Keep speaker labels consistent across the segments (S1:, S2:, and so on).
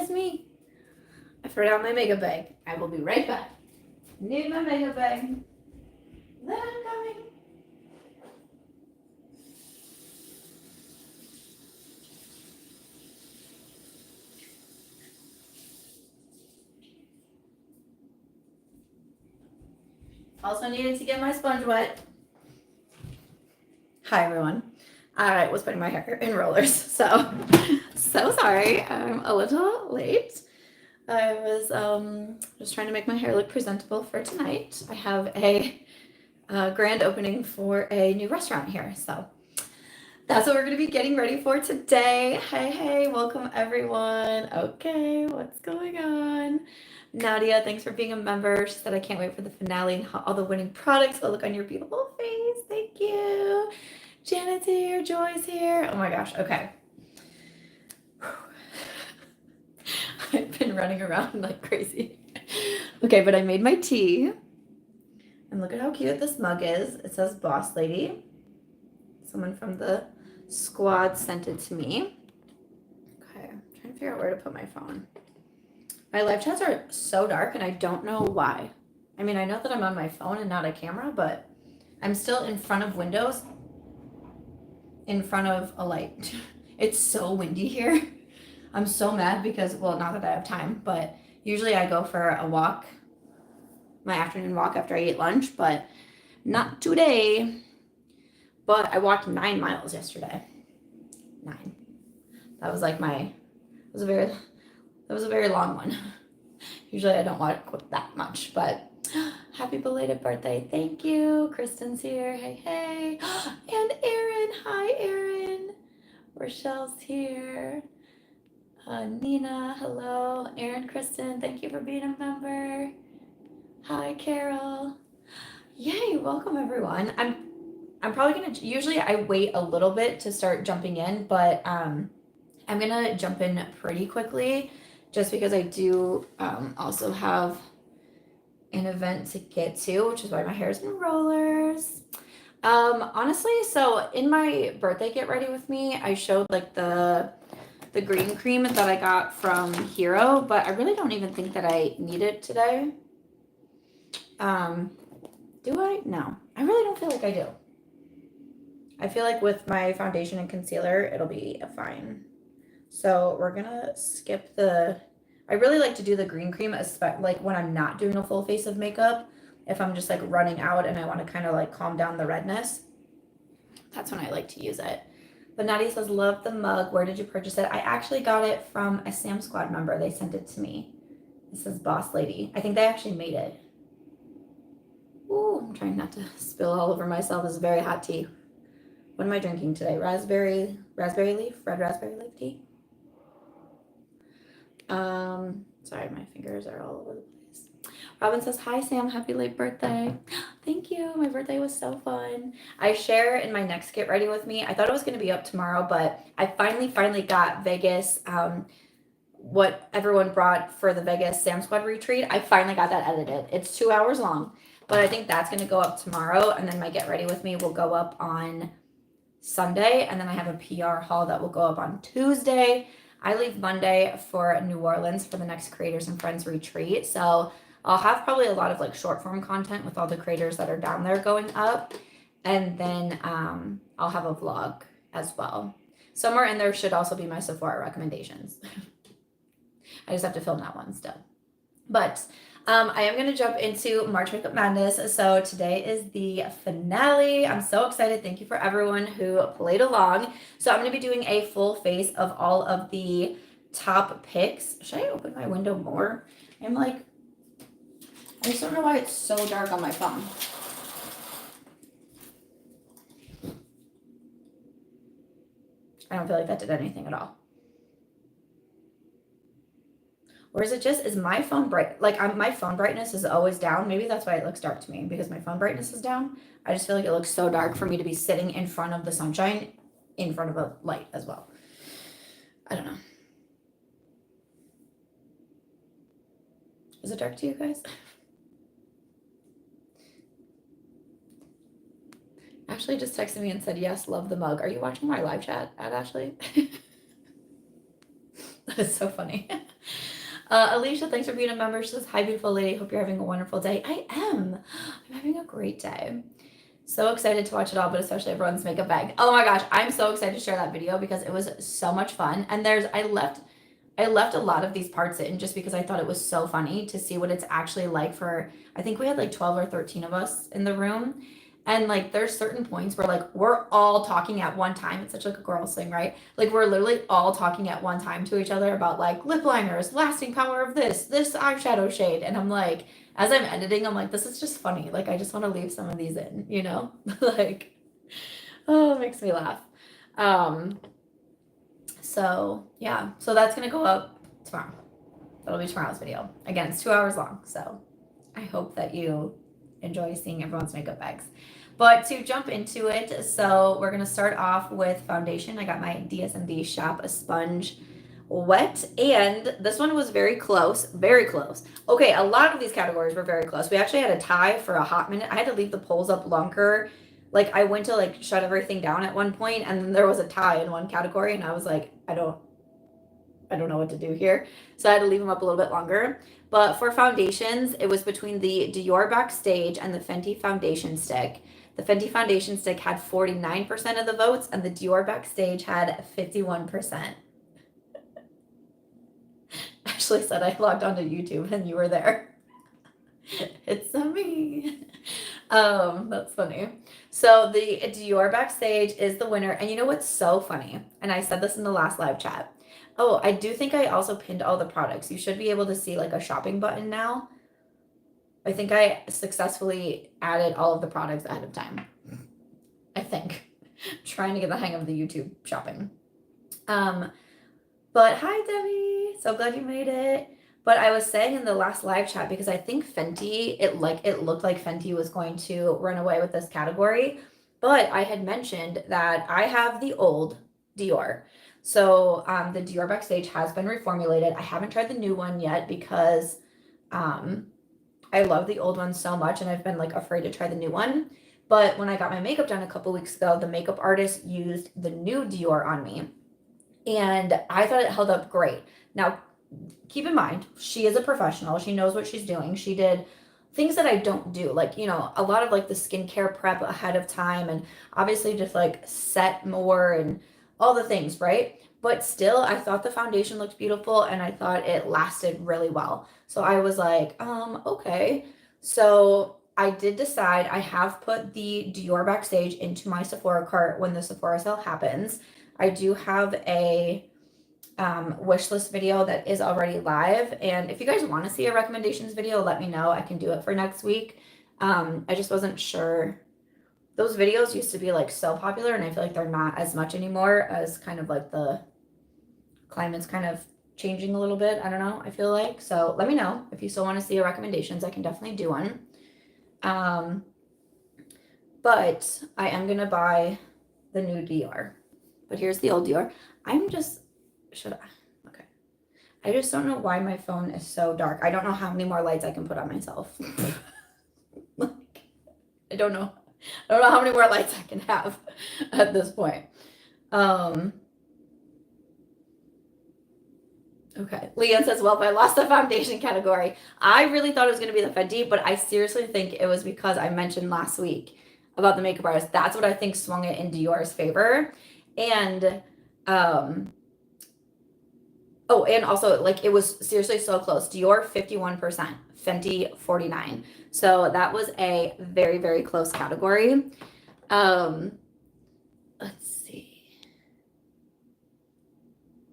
S1: is me. I forgot my makeup bag. I will be right back. Need my makeup bag. Then I'm coming. Also needed to get my sponge wet. Hi everyone. I was putting my hair in rollers, so sorry. I'm a little late. I was just trying to make my hair look presentable for tonight. I have a grand opening for a new restaurant here, so that's what we're going to be getting ready for today. Hey, welcome everyone. Okay, what's going on? Nadia, thanks for being a member. She said, I can't wait for the finale and how all the winning products will look on your beautiful face. Thank you. Janet's here, Joy's here. Oh my gosh, okay. I've been running around like crazy. Okay, but I made my tea. And look at how cute this mug is. It says Boss Lady. Someone from the squad sent it to me. Okay, I'm trying to figure out where to put my phone. My live chats are so dark and I don't know why. I mean, I know that I'm on my phone and not a camera, but I'm still in front of windows, in front of a light. It's so windy here. I'm so mad because, well, not that I have time, but usually I go for a walk, my afternoon walk after I eat lunch, but not today. But I walked 9 miles yesterday. 9. That was like that was a very long one. Usually I don't walk that much, but happy belated birthday. Thank you. Kristen's here. Hey. And Erin. Hi, Erin. Rochelle's here. Nina, hello. Erin, Kristen, thank you for being a member. Hi, Carol. Yay, welcome everyone. I'm probably gonna, usually I wait a little bit to start jumping in, but I'm gonna jump in pretty quickly just because I do also have an event to get to, which is why my hair's in rollers. Honestly, so in my birthday get ready with me, I showed like the green cream that I got from Hero, but I really don't even think that I need it today. Do I? No, I really don't feel like I do. I feel like with my foundation and concealer, it'll be fine. So we're gonna skip I really like to do the green cream, especially like when I'm not doing a full face of makeup. If I'm just like running out and I want to kind of like calm down the redness, that's when I like to use it. But Nadia says, love the mug. Where did you purchase it? I actually got it from a Sam Squad member. They sent it to me. It says Boss Lady. I think they actually made it. Ooh, I'm trying not to spill all over myself. This is very hot tea. What am I drinking today? Raspberry leaf? Red raspberry leaf tea? Sorry, my fingers are all over the place. Robin says, hi Sam, happy late birthday. Thank you, my birthday was so fun. I share in my next Get Ready With Me. I thought it was gonna be up tomorrow, but I finally got Vegas, what everyone brought for the Vegas Sam Squad retreat. I finally got that edited. It's 2 hours long, but I think that's gonna go up tomorrow, and then my Get Ready With Me will go up on Sunday, and then I have a PR haul that will go up on Tuesday. I leave Monday for New Orleans for the next Creators and Friends retreat. So I'll have probably a lot of like short form content with all the creators that are down there going up. And then I'll have a vlog as well. Somewhere in there should also be my Sephora recommendations. I just have to film that one still. But I am going to jump into March Makeup Madness. So today is the finale. I'm so excited. Thank you for everyone who played along. So I'm going to be doing a full face of all of the top picks. Should I open my window more? I just don't know why it's so dark on my phone. I don't feel like that did anything at all. Or is it just, is my phone bright? Like my phone brightness is always down. Maybe that's why it looks dark to me, because my phone brightness is down. I just feel like it looks so dark for me to be sitting in front of the sunshine, in front of a light as well. I don't know. Is it dark to you guys? Ashley just texted me and said, yes, love the mug. Are you watching my live chat at Ashley? That is so funny. Alicia, thanks for being a member. She says, hi, beautiful lady. Hope you're having a wonderful day. I am. I'm having a great day. So excited to watch it all, but especially everyone's makeup bag. Oh my gosh, I'm so excited to share that video because it was so much fun. And I left a lot of these parts in just because I thought it was so funny to see what it's actually like for, I think we had like 12 or 13 of us in the room. And like there's certain points where like we're all talking at one time. It's such like a girl thing, right? Like we're literally all talking at one time to each other about like lip liners, lasting power of this eyeshadow shade. And I'm like, as I'm editing, I'm like, this is just funny. Like I just want to leave some of these in, you know? Like, oh, it makes me laugh. So yeah, so that's gonna go up tomorrow. That'll be tomorrow's video. Again, it's 2 hours long, so I hope that you enjoy seeing everyone's makeup bags. But to jump into it, so we're gonna start off with foundation. I got my DSMD Shop a Sponge Wet, and this one was very close, very close. Okay, a lot of these categories were very close. We actually had a tie for a hot minute. I had to leave the polls up longer. Like I went to like shut everything down at one point, and then there was a tie in one category, and I was like, I don't know what to do here. So I had to leave them up a little bit longer. But for foundations, it was between the Dior Backstage and the Fenty Foundation Stick. The Fenty Foundation Stick had 49% of the votes, and the Dior Backstage had 51%. Ashley said I logged onto YouTube and you were there. It's me. That's funny. So the Dior Backstage is the winner. And you know what's so funny? And I said this in the last live chat. Oh, I do think I also pinned all the products. You should be able to see like a shopping button now. I think I successfully added all of the products ahead of time. I think. Trying to get the hang of the YouTube shopping. But hi Debbie. So glad you made it. But I was saying in the last live chat, because I think Fenty, it looked like Fenty was going to run away with this category. But I had mentioned that I have the old Dior. So the Dior Backstage has been reformulated. I haven't tried the new one yet because I love the old one so much and I've been like afraid to try the new one. But when I got my makeup done a couple weeks ago, the makeup artist used the new Dior on me. And I thought it held up great. Now, keep in mind, she is a professional. She knows what she's doing. She did things that I don't do, like, you know, a lot of like the skincare prep ahead of time and obviously just like set more and all the things, right? But still, I thought the foundation looked beautiful and I thought it lasted really well. So I was like, okay. So I did decide I have put the Dior Backstage into my Sephora cart when the Sephora sale happens. I do have a wish list video that is already live. And if you guys want to see a recommendations video, let me know. I can do it for next week. I just wasn't sure. Those videos used to be like so popular and I feel like they're not as much anymore as kind of like the climate's kind of changing a little bit. I don't know. I feel like, so let me know if you still want to see a recommendations. I can definitely do one. But I am going to buy the new Dior, but here's the old Dior. Okay. I just don't know why my phone is so dark. I don't know how many more lights I can put on myself. Like, I don't know how many more lights I can have at this point. Okay. Leah says, well, if I lost the foundation category, I really thought it was going to be the Fenty, but I seriously think it was because I mentioned last week about the makeup artist. That's what I think swung it in Dior's favor. And, oh, and also like it was seriously so close. Dior 51%, Fenty 49%. So that was a very, very close category. Let's see.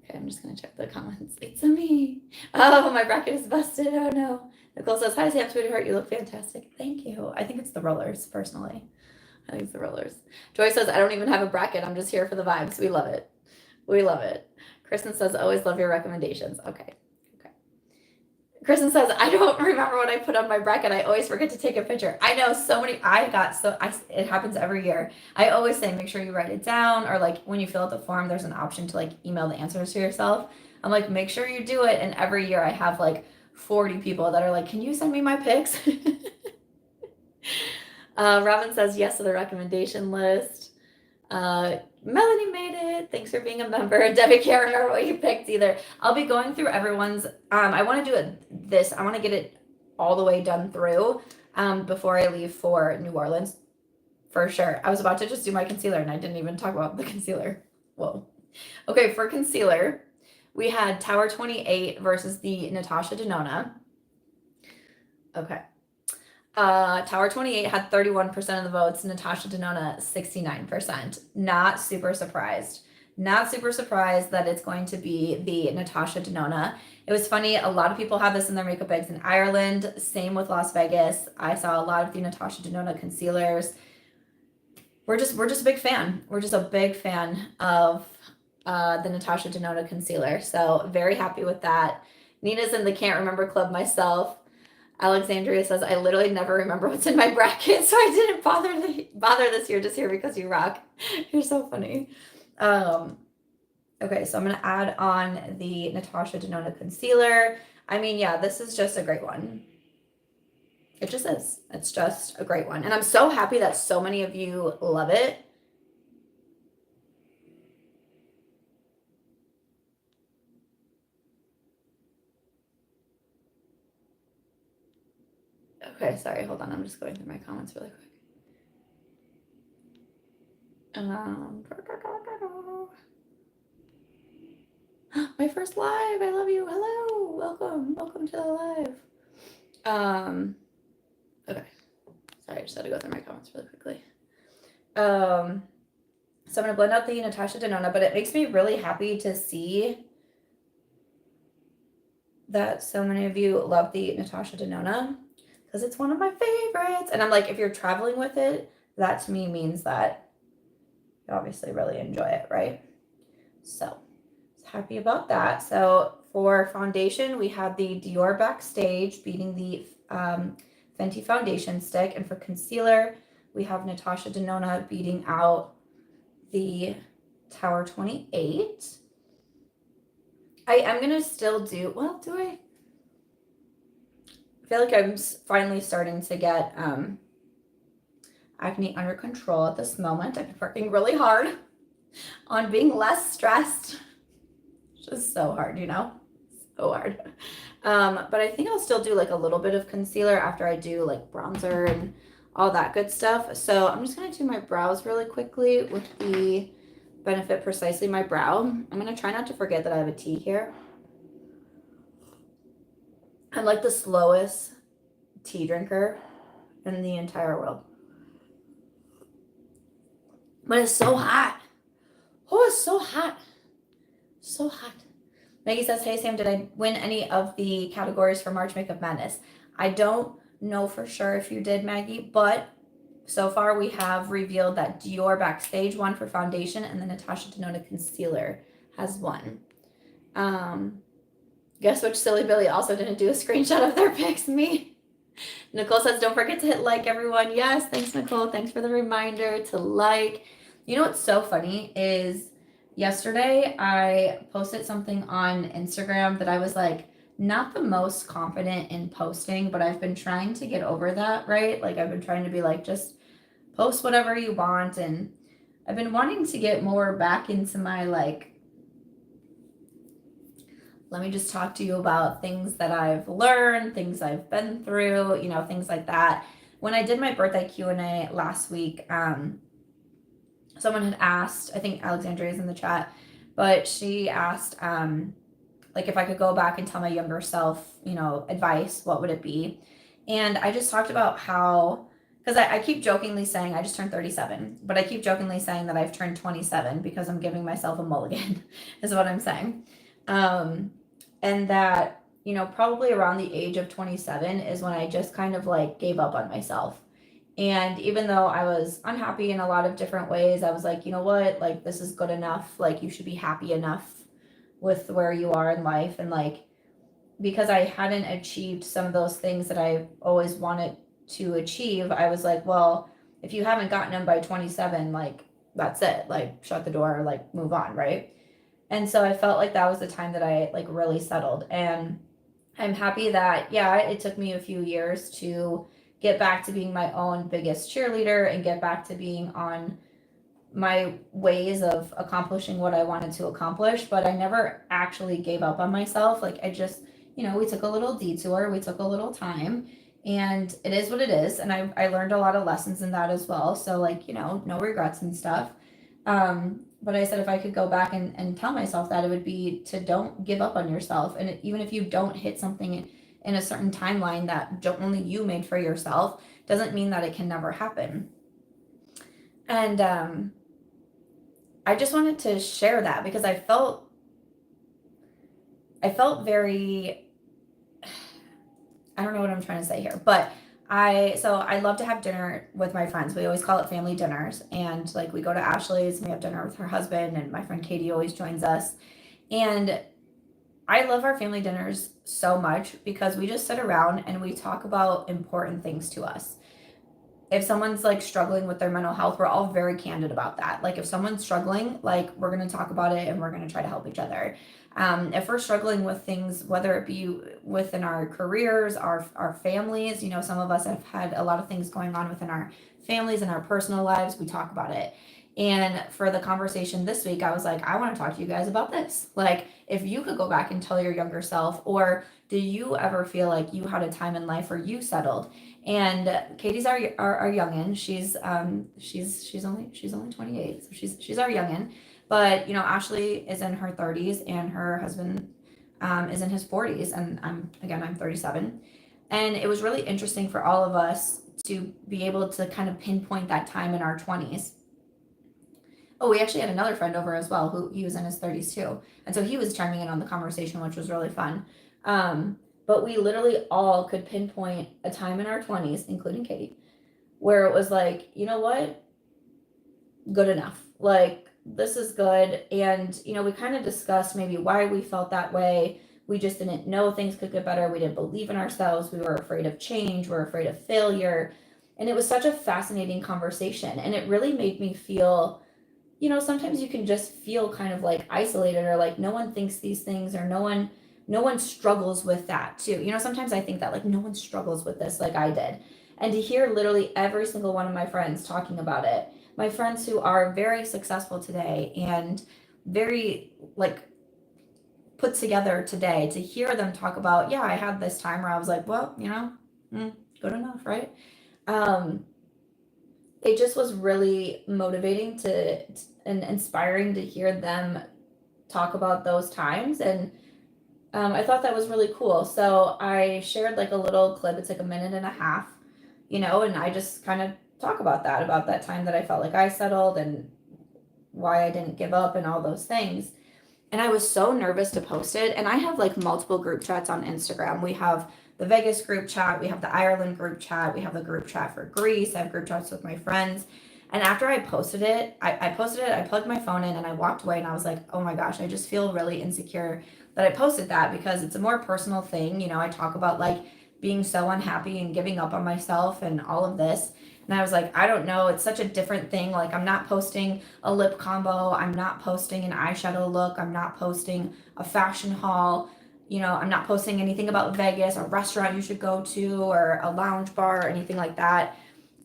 S1: Okay, I'm just gonna check the comments. It's me. Oh, my bracket is busted. Oh no. Nicole says, hi Sam, sweetheart, you look fantastic. Thank you. I think it's the rollers, personally. I think it's the rollers. Joy says, I don't even have a bracket. I'm just here for the vibes. We love it. We love it. Kristen says, always love your recommendations. Okay. Kristen says, I don't remember what I put on my bracket. I always forget to take a picture. I know it happens every year. I always say, make sure you write it down, or like when you fill out the form, there's an option to like email the answers to yourself. I'm like, make sure you do it. And every year I have like 40 people that are like, can you send me my pics? Robin says yes to the recommendation list. Melanie made it. Thanks for being a member. Debbie can't remember what you picked either. I'll be going through everyone's. I want to do this. I want to get it all the way done through before I leave for New Orleans. For sure. I was about to just do my concealer and I didn't even talk about the concealer. Whoa. Okay, for concealer, we had Tower 28 versus the Natasha Denona. Okay. Tower 28 had 31% of the votes, Natasha Denona 69%. Not super surprised. Not super surprised that it's going to be the Natasha Denona. It was funny, a lot of people have this in their makeup bags in Ireland. Same with Las Vegas. I saw a lot of the Natasha Denona concealers. We're just a big fan. We're just a big fan of the Natasha Denona concealer. So very happy with that. Nina's in the can't remember club myself. Alexandria says, I literally never remember what's in my bracket, so I didn't bother this year, just here because you rock. You're so funny. Okay, so I'm going to add on the Natasha Denona concealer. I mean, yeah, this is just a great one. It just is. It's just a great one. And I'm so happy that so many of you love it. Okay, sorry, hold on. I'm just going through my comments really quick. My first live. I love you. Hello. Welcome to the live. Okay. Sorry, I just had to go through my comments really quickly. So I'm gonna blend out the Natasha Denona, but it makes me really happy to see that so many of you love the Natasha Denona because it's one of my favorites. And I'm like, if you're traveling with it, that to me means that you obviously really enjoy it, right? So happy about that. So for foundation, we had the Dior Backstage beating the Fenty foundation stick. And for concealer, we have Natasha Denona beating out the Tower 28. I'm going to still do, well, do I feel like I'm finally starting to get acne under control at this moment. I've been working really hard on being less stressed. It's just so hard, you know? So hard. But I think I'll still do like a little bit of concealer after I do like bronzer and all that good stuff. So I'm just going to do my brows really quickly with the Benefit Precisely My Brow. I'm going to try not to forget that I have a tea here. I'm like the slowest tea drinker in the entire world. But it's so hot. Oh, it's so hot. So hot. Maggie says, hey Sam, did I win any of the categories for March Makeup Madness? I don't know for sure if you did, Maggie, but so far we have revealed that Dior Backstage won for foundation and the Natasha Denona concealer has won. Guess which silly Billy also didn't do a screenshot of their pics? Me. Nicole says, don't forget to hit like, everyone. Yes, thanks, Nicole. Thanks for the reminder to like. You know what's so funny is yesterday I posted something on Instagram that I was like, not the most confident in posting, but I've been trying to get over that, right? Like I've been trying to be like, just post whatever you want. And I've been wanting to get more back into my like, let me just talk to you about things that I've learned, things I've been through, you know, things like that. When I did my birthday Q&A last week, someone had asked, I think Alexandria is in the chat, but she asked, like if I could go back and tell my younger self, you know, advice, what would it be? And I just talked about how, because I keep jokingly saying I just turned 37, but I keep jokingly saying that I've turned 27 because I'm giving myself a mulligan, is what I'm saying. And that, you know, probably around the age of 27 is when I just kind of like gave up on myself. And even though I was unhappy in a lot of different ways, I was like, you know what, like this is good enough. Like you should be happy enough with where you are in life. And like, because I hadn't achieved some of those things that I always wanted to achieve, I was like, well, if you haven't gotten them by 27, like that's it, like shut the door, like move on, right? And so I felt like that was the time that I like really settled. And I'm happy that, yeah, it took me a few years to get back to being my own biggest cheerleader and get back to being on my ways of accomplishing what I wanted to accomplish, but I never actually gave up on myself. Like I just, we took a little detour, we took a little time, and it is what it is. And I learned a lot of lessons in that as well. So like, no regrets and stuff. But I said if I could go back and tell myself that, it would be to don't give up on yourself. And even if you don't hit something in a certain timeline that only you made for yourself, doesn't mean that it can never happen. And I just wanted to share that because I felt very, I don't know what I'm trying to say here, but I love to have dinner with my friends. We always call it family dinners, and like we go to Ashley's and we have dinner with her husband, and my friend Katie always joins us. And I love our family dinners so much because we just sit around and we talk about important things to us. If someone's like struggling with their mental health, we're all very candid about that. Like if someone's struggling, like we're going to talk about it and we're going to try to help each other. If we're struggling with things, whether it be within our careers, our families, some of us have had a lot of things going on within our families and our personal lives. We talk about it. And for the conversation this week, I was like, I want to talk to you guys about this. Like, if you could go back and tell your younger self, or do you ever feel like you had a time in life where you settled? And Katie's our youngin. She's only 28, so she's our youngin. But Ashley is in her 30s, and her husband is in his 40s, and I'm 37. And it was really interesting for all of us to be able to kind of pinpoint that time in our 20s. Oh, we actually had another friend over as well who he was in his 30s too, and so he was chiming in on the conversation, which was really fun. But we literally all could pinpoint a time in our 20s, including Katie, where it was like, you know what, good enough. Like this is good. And we kind of discussed maybe why we felt that way. We just didn't know things could get better. We didn't believe in ourselves. We were afraid of change. We were afraid of failure. And it was such a fascinating conversation. And it really made me feel, sometimes you can just feel kind of like isolated, or like no one thinks these things, or no one struggles with that too. Sometimes I think that like no one struggles with this like I did. And to hear literally every single one of my friends talking about it, my friends who are very successful today and very like put together today, to hear them talk about, yeah, I had this time where I was like, well, good enough, right? It just was really motivating and inspiring to hear them talk about those times. And I thought that was really cool. So I shared like a little clip. It's like a minute and a half, and I just kind of talk about that time that I felt like I settled and why I didn't give up and all those things. And I was so nervous to post it. And I have like multiple group chats on Instagram. We have the Vegas group chat, we have the Ireland group chat, we have the group chat for Greece. I have group chats with my friends. And after I posted it, I plugged my phone in and I walked away, and I was like, oh my gosh, I just feel really insecure that I posted that, because it's a more personal thing. I talk about like being so unhappy and giving up on myself and all of this. And I was like, I don't know, it's such a different thing. Like I'm not posting a lip combo, I'm not posting an eyeshadow look, I'm not posting a fashion haul. I'm not posting anything about Vegas, a restaurant you should go to, or a lounge bar, or anything like that.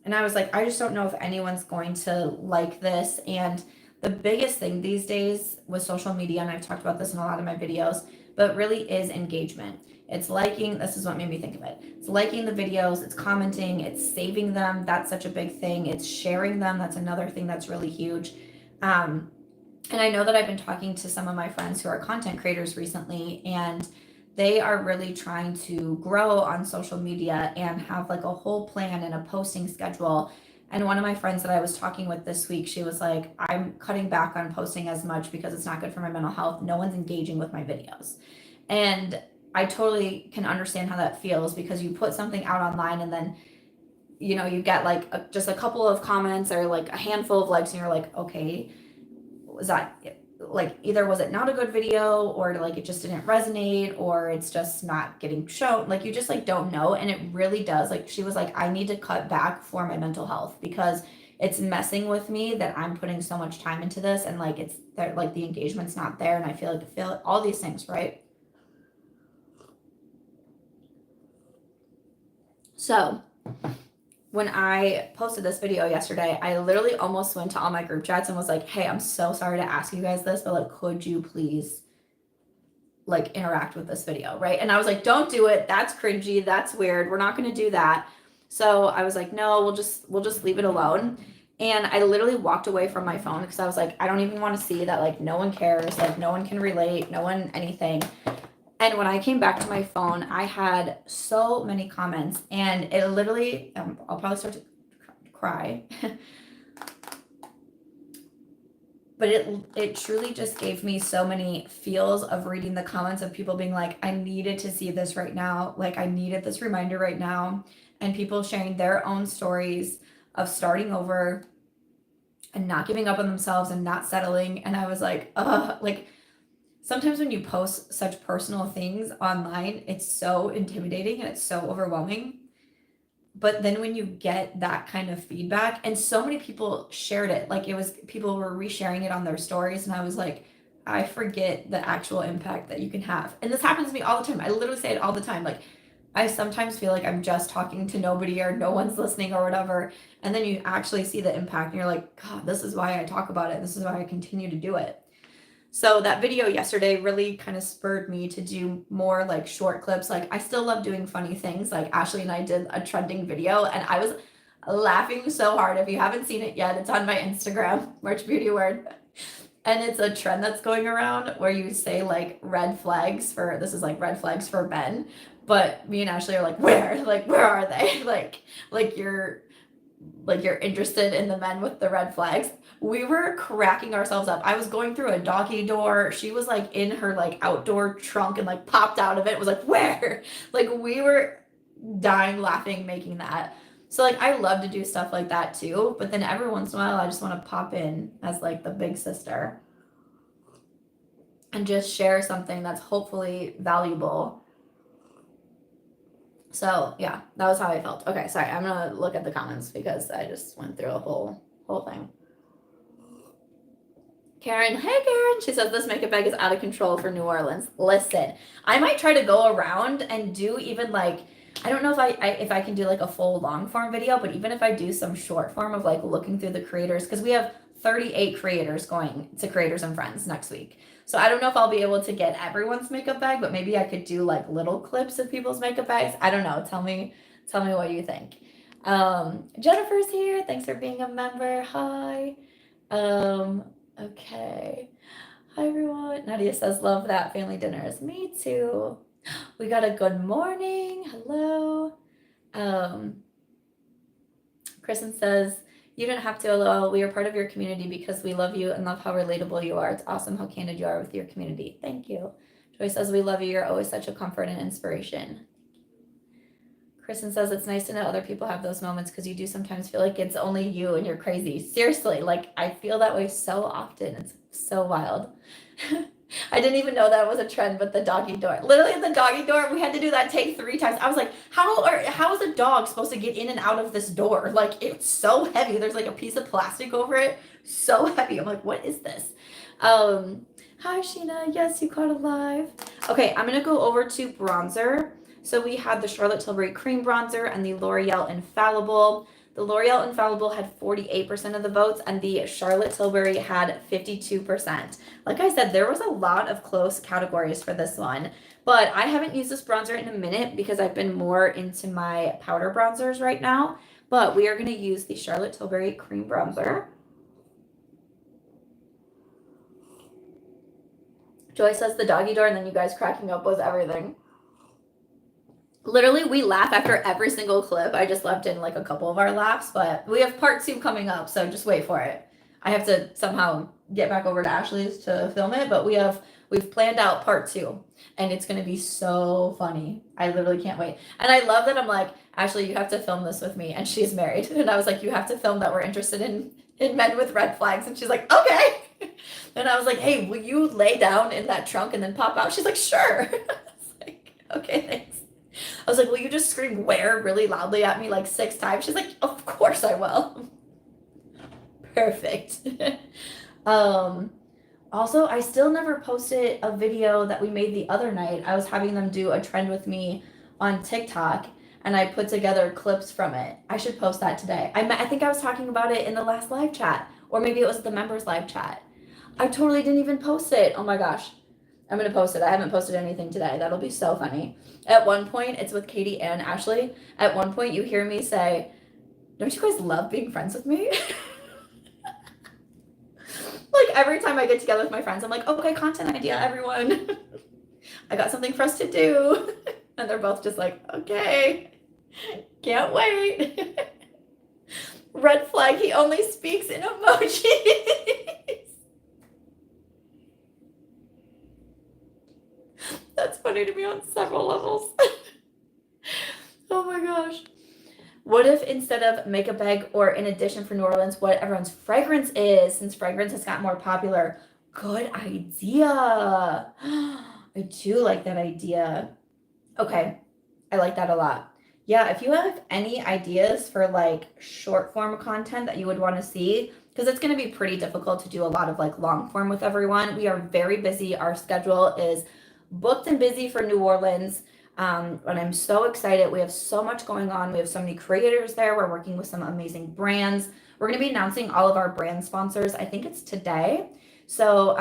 S1: And I was like, I just don't know if anyone's going to like this. And the biggest thing these days with social media, and I've talked about this in a lot of my videos, but really is engagement. It's liking, this is what made me think of it. It's liking the videos, it's commenting, it's saving them. That's such a big thing. It's sharing them. That's another thing that's really huge. And I know that I've been talking to some of my friends who are content creators recently, and they are really trying to grow on social media and have like a whole plan and a posting schedule. And one of my friends that I was talking with this week, she was like, I'm cutting back on posting as much because it's not good for my mental health. No one's engaging with my videos. And I totally can understand how that feels, because you put something out online and then, you get like just a couple of comments or like a handful of likes, and you're like, okay, was that like, either was it not a good video, or like it just didn't resonate, or it's just not getting shown, like you just like don't know. And it really does, like she was like, I need to cut back for my mental health, because it's messing with me that I'm putting so much time into this, and like it's there, like the engagement's not there, and I feel all these things, right? So when I posted this video yesterday, I literally almost went to all my group chats and was like, hey, I'm so sorry to ask you guys this, but like, could you please like interact with this video, right? And I was like, don't do it. That's cringy. That's weird. We're not going to do that. So I was like, no, we'll just leave it alone. And I literally walked away from my phone because I was like, I don't even want to see that like no one cares, like no one can relate, no one anything. And when I came back to my phone, I had so many comments, and it literally, I'll probably start to cry. But it truly just gave me so many feels of reading the comments of people being like, I needed to see this right now. Like, I needed this reminder right now. And people sharing their own stories of starting over and not giving up on themselves and not settling. And I was like, like, sometimes when you post such personal things online, it's so intimidating and it's so overwhelming. But then when you get that kind of feedback, and so many people shared it, like it was people were resharing it on their stories, and I was like, I forget the actual impact that you can have. And this happens to me all the time. I literally say it all the time. Like, I sometimes feel like I'm just talking to nobody or no one's listening or whatever. And then you actually see the impact and you're like, God, this is why I talk about it. This is why I continue to do it. So that video yesterday really kind of spurred me to do more like short clips. Like, I still love doing funny things. Like, Ashley and I did a trending video and I was laughing so hard. If you haven't seen it yet, it's on my Instagram, March Beauty Word. And it's a trend that's going around where you say like red flags for, this is like red flags for men. But me and Ashley are like, where? Like, where are they? Like you're interested in the men with the red flags. We were cracking ourselves up. I was going through a doggy door. She was like in her like outdoor trunk and like popped out of it. It was like, where? Like, we were dying laughing making that. So like, I love to do stuff like that too. But then every once in a while, I just want to pop in as like the big sister and just share something that's hopefully valuable. So yeah, that was how I felt. Okay, sorry, I'm gonna look at the comments because I just went through a whole thing. Karen, hey Karen, she says this makeup bag is out of control for New Orleans. Listen, I might try to go around and do even like, I don't know if I can do like a full long form video, but even if I do some short form of like looking through the creators, because we have 38 creators going to Creators and Friends next week. So I don't know if I'll be able to get everyone's makeup bag, but maybe I could do like little clips of people's makeup bags. I don't know. Tell me what you think. Jennifer's here. Thanks for being a member. Hi. Okay. Hi everyone. Nadia says, love that family dinners. Me too. We got a good morning. Hello. Kristen says, you don't have to, LOL. We are part of your community because we love you and love how relatable you are. It's awesome how candid you are with your community. Thank you. Joy says, we love you. You're always such a comfort and inspiration. Kristen says, it's nice to know other people have those moments because you do sometimes feel like it's only you and you're crazy. Seriously, like I feel that way so often. It's so wild. I didn't even know that was a trend, but the doggy door. Literally the doggy door, we had to do that take 3 times. I was like, how is a dog supposed to get in and out of this door? Like, it's so heavy. There's like a piece of plastic over it. So heavy. I'm like, what is this? Hi, Sheena. Yes, you caught it live. Okay, I'm going to go over to bronzer. So we had the Charlotte Tilbury Cream Bronzer and the L'Oreal Infallible. The L'Oreal Infallible had 48% of the votes, and the Charlotte Tilbury had 52%. Like I said, there was a lot of close categories for this one, but I haven't used this bronzer in a minute because I've been more into my powder bronzers right now. But we are going to use the Charlotte Tilbury Cream Bronzer. Joy says the doggy door, and then you guys cracking up was everything. Literally, we laugh after every single clip. I just left in like a couple of our laughs, but we have part 2 coming up, so just wait for it. I have to somehow get back over to Ashley's to film it, but we've planned out part 2, and it's gonna be so funny. I literally can't wait. And I love that I'm like, Ashley, you have to film this with me, and she's married, and I was like, you have to film that we're interested in men with red flags, and she's like, okay. And I was like, hey, will you lay down in that trunk and then pop out? She's like, sure. I was like, okay, thanks. I was like, will you just scream where really loudly at me like 6 times? She's like, of course I will. Perfect. Also, I still never posted a video that we made the other night. I was having them do a trend with me on TikTok. and I put together clips from it. I should post that today. I think I was talking about it in the last live chat, or maybe it was the members live chat. I totally didn't even post it. Oh my gosh. I'm going to post it. I haven't posted anything today. That'll be so funny. At one point, it's with Katie and Ashley. At one point, you hear me say, "Don't you guys love being friends with me?" Like every time I get together with my friends, I'm like, "Okay, content idea, everyone. I got something for us to do." And they're both just like, "Okay, can't wait." Red flag, he only speaks in emojis. That's funny to me on several levels. Oh my gosh. What if instead of makeup bag, or in addition for New Orleans, what everyone's fragrance is, since fragrance has gotten more popular? Good idea. I do like that idea. Okay, I like that a lot. Yeah, if you have any ideas for like short form content that you would want to see, because it's going to be pretty difficult to do a lot of like long form with everyone. We are very busy. Our schedule is booked and busy for New Orleans. And I'm so excited. We have so much going on. We have so many creators there. We're working with some amazing brands. We're going to be announcing all of our brand sponsors. I think it's today. So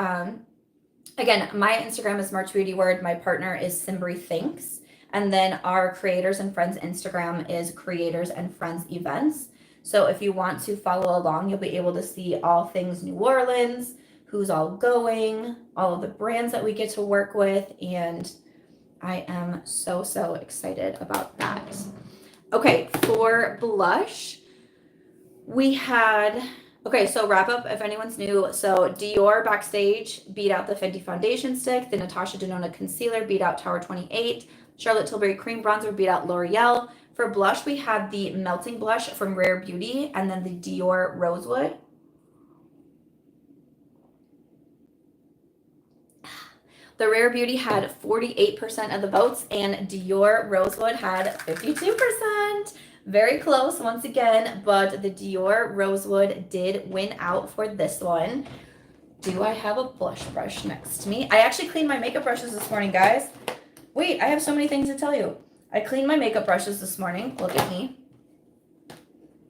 S1: again, my Instagram is March Beauty Word. My partner is Simbri Thinks. And then our creators and friends Instagram is Creators and Friends Events. So if you want to follow along, you'll be able to see all things New Orleans, who's all going, all of the brands that we get to work with, and I am so excited about that. Okay, for blush, we had, okay, so wrap up if anyone's new. So Dior Backstage beat out the Fenty Foundation Stick. The Natasha Denona Concealer beat out Tower 28. Charlotte Tilbury Cream Bronzer beat out L'Oreal. For blush, we had the Melting Blush from Rare Beauty, and then the Dior Rosewood. The Rare Beauty had 48% of the votes, and Dior Rosewood had 52%. Very close once again, but the Dior Rosewood did win out for this one. Do I have a blush brush next to me? I actually cleaned my makeup brushes this morning, guys. Wait, I have so many things to tell you. I cleaned my makeup brushes this morning. Look at me.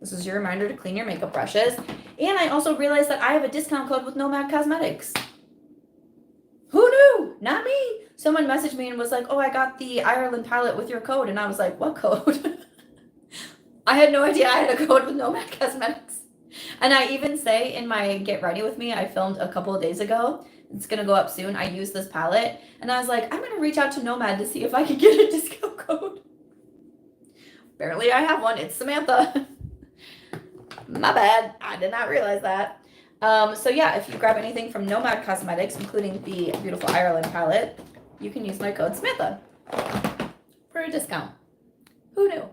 S1: This is your reminder to clean your makeup brushes. And I also realized that I have a discount code with Nomad Cosmetics. Who knew? Not me. Someone messaged me and was like, "Oh, I got the Ireland palette with your code." And I was like, "What code?" I had no idea I had a code with Nomad Cosmetics. And I even say in my Get Ready With Me, I filmed a couple of days ago. It's going to go up soon. I use this palette. And I was like, I'm going to reach out to Nomad to see if I can get a discount code. Apparently I have one. It's Samantha. My bad. I did not realize that. So yeah, if you grab anything from Nomad Cosmetics, including the beautiful Ireland palette, you can use my code Samantha for a discount. Who knew?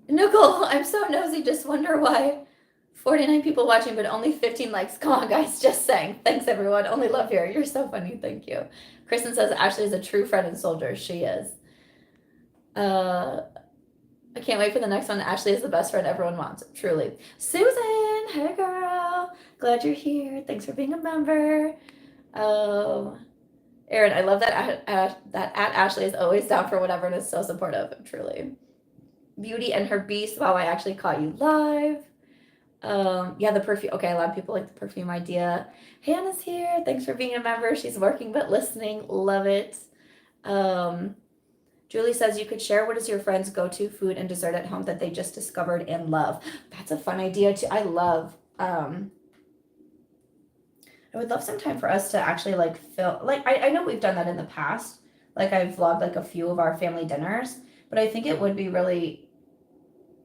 S1: Nicole, I'm so nosy. Just wonder why 49 people watching, but only 15 likes. Come on, guys. Just saying. Thanks, everyone. Only love here. You're so funny. Thank you. Kristen says Ashley is a true friend and soldier. She is. I can't wait for the next one. Ashley is the best friend everyone wants. Truly. Susan, hey girl. Glad you're here. Thanks for being a member. Erin, I love that at Ashley is always down for whatever and is so supportive. Truly. Beauty and her Beast. Wow, I actually caught you live. Yeah, the perfume. Okay, a lot of people like the perfume idea. Hannah's here. Thanks for being a member. She's working but listening. Love it. Julie says you could share what is your friend's go-to food and dessert at home that they just discovered and love. That's a fun idea too. I love. I would love some time for us to actually like film. Like I know we've done that in the past. Like I've vlogged like a few of our family dinners, but I think it would be really.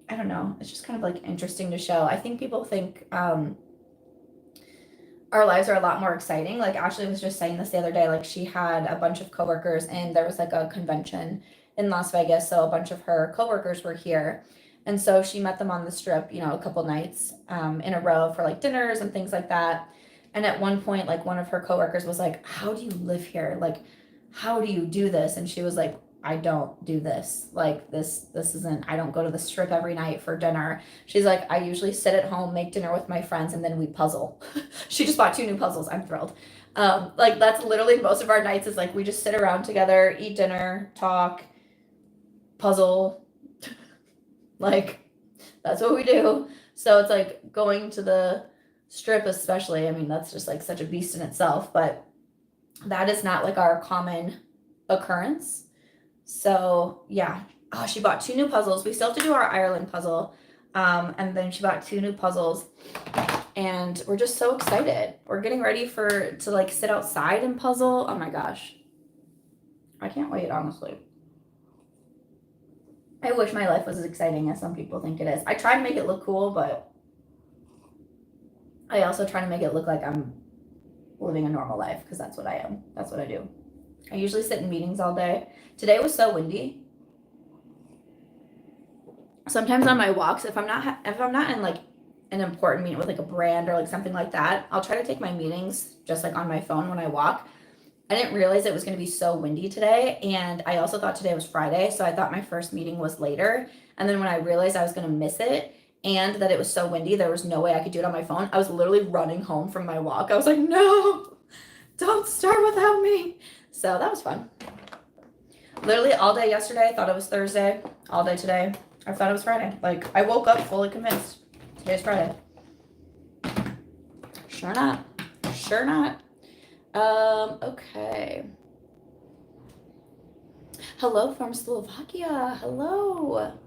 S1: I don't know. It's just kind of like interesting to show. I think people think our lives are a lot more exciting. Like Ashley was just saying this the other day. Like she had a bunch of coworkers and there was like a convention in Las Vegas. So a bunch of her coworkers were here. And so she met them on the strip, you know, a couple nights in a row for like dinners and things like that. And at one point, like one of her coworkers was like, "How do you live here? Like, how do you do this?" And she was like, "I don't do this. Like this isn't, I don't go to the strip every night for dinner." She's like, "I usually sit at home, make dinner with my friends, and then we puzzle." She just bought 2 new puzzles. I'm thrilled. Like that's literally most of our nights is like we just sit around together, eat dinner, talk, puzzle. Like that's what we do. So it's like going to the strip, especially. I mean, that's just like such a beast in itself, but that is not like our common occurrence. So yeah. Oh, she bought 2 new puzzles. We still have to do our Ireland puzzle. And then she bought 2 new puzzles. And we're just so excited. We're getting ready to like sit outside and puzzle. Oh my gosh. I can't wait, honestly. I wish my life was as exciting as some people think it is. I try to make it look cool, but I also try to make it look like I'm living a normal life because that's what I am. That's what I do. I usually sit in meetings all day. Today was so windy. Sometimes on my walks, if I'm not in like an important meeting with like a brand or like something like that, I'll try to take my meetings just like on my phone when I walk. I didn't realize it was going to be so windy today, and I also thought today was Friday, so I thought my first meeting was later. And then when I realized I was going to miss it and that it was so windy, there was no way I could do it on my phone. I was literally running home from my walk. I was like, no, don't start without me. So that was fun. Literally all day yesterday, I thought it was Thursday. All day today, I thought it was Friday. Like, I woke up fully convinced today's Friday. Sure not. Sure not. Okay. Hello from Slovakia. Hello.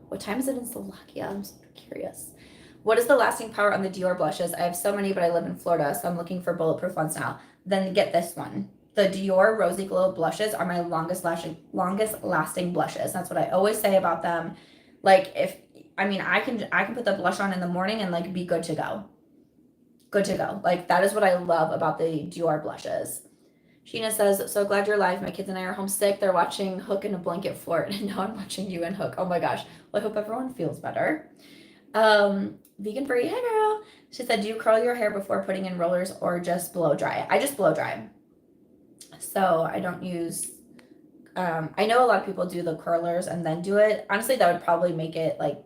S1: What time is it in Slovakia? I'm so curious. What is the lasting power on the Dior blushes? I have so many, but I live in Florida, so I'm looking for bulletproof ones now. Then get this one. The Dior Rosy Glow blushes are my longest lasting blushes. That's what I always say about them. Like I can put the blush on in the morning and like be good to go. Good to go. Like that is what I love about the Dior blushes. Sheena says, so glad you're live. My kids and I are homesick. They're watching Hook in a Blanket Fort, and now I'm watching you and Hook. Oh my gosh. Well, I hope everyone feels better. Vegan free. Hey girl. She said, do you curl your hair before putting in rollers or just blow dry it? I just blow dry. So I don't use, I know a lot of people do the curlers and then do it. Honestly, that would probably make it like